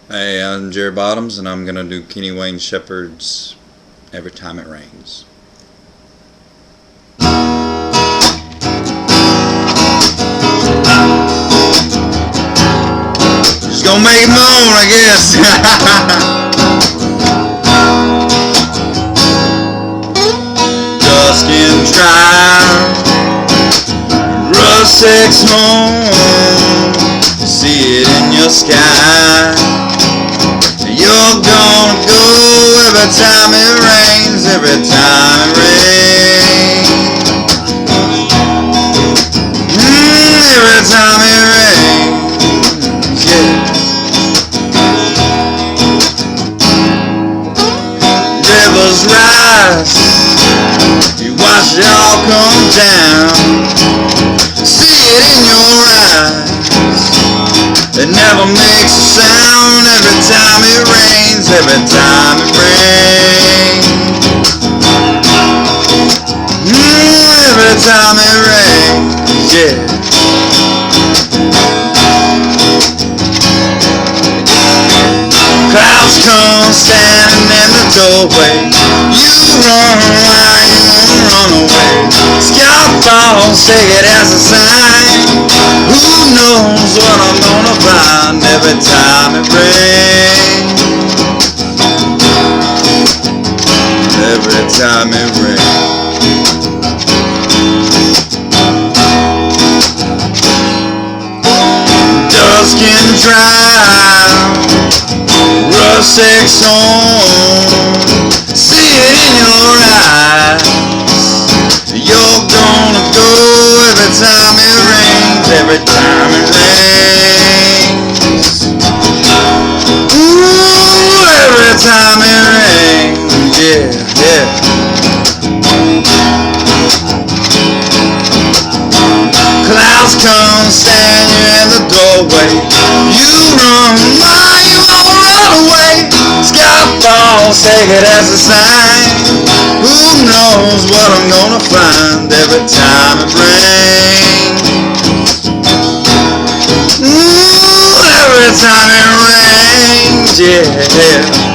Hey, I'm Jerry Bottoms, and I'm going to do Kenny Wayne Shepherd's Every Time It Rains. Just gonna make it moan, I guess. Dusk and dry, rustic's home. See it in your sky. You're gonna go every time it rains, every time it rains. Every time it rains, yeah. Rivers rise, you watch it all come down. See it in your eyes, it never makes a sound. Every time it rains, every time it rains. Every time it rains, yeah. Clouds come standing in the doorway. You run away, you run away. Sky falls, take it as a sign. Who knows what I'm gonna find every time it rains? Every time it rains. Dusk and dry, rustic's home. See it in your eyes. You're gonna go every time it rains, every time it rains. Ooh, every time it rains, yeah, yeah. Clouds come, stand you in the doorway. You run, why you won't run away? Sky falls, take it as a sign. Who knows what I'm gonna find every time it rains? Ooh, every time it rains, yeah.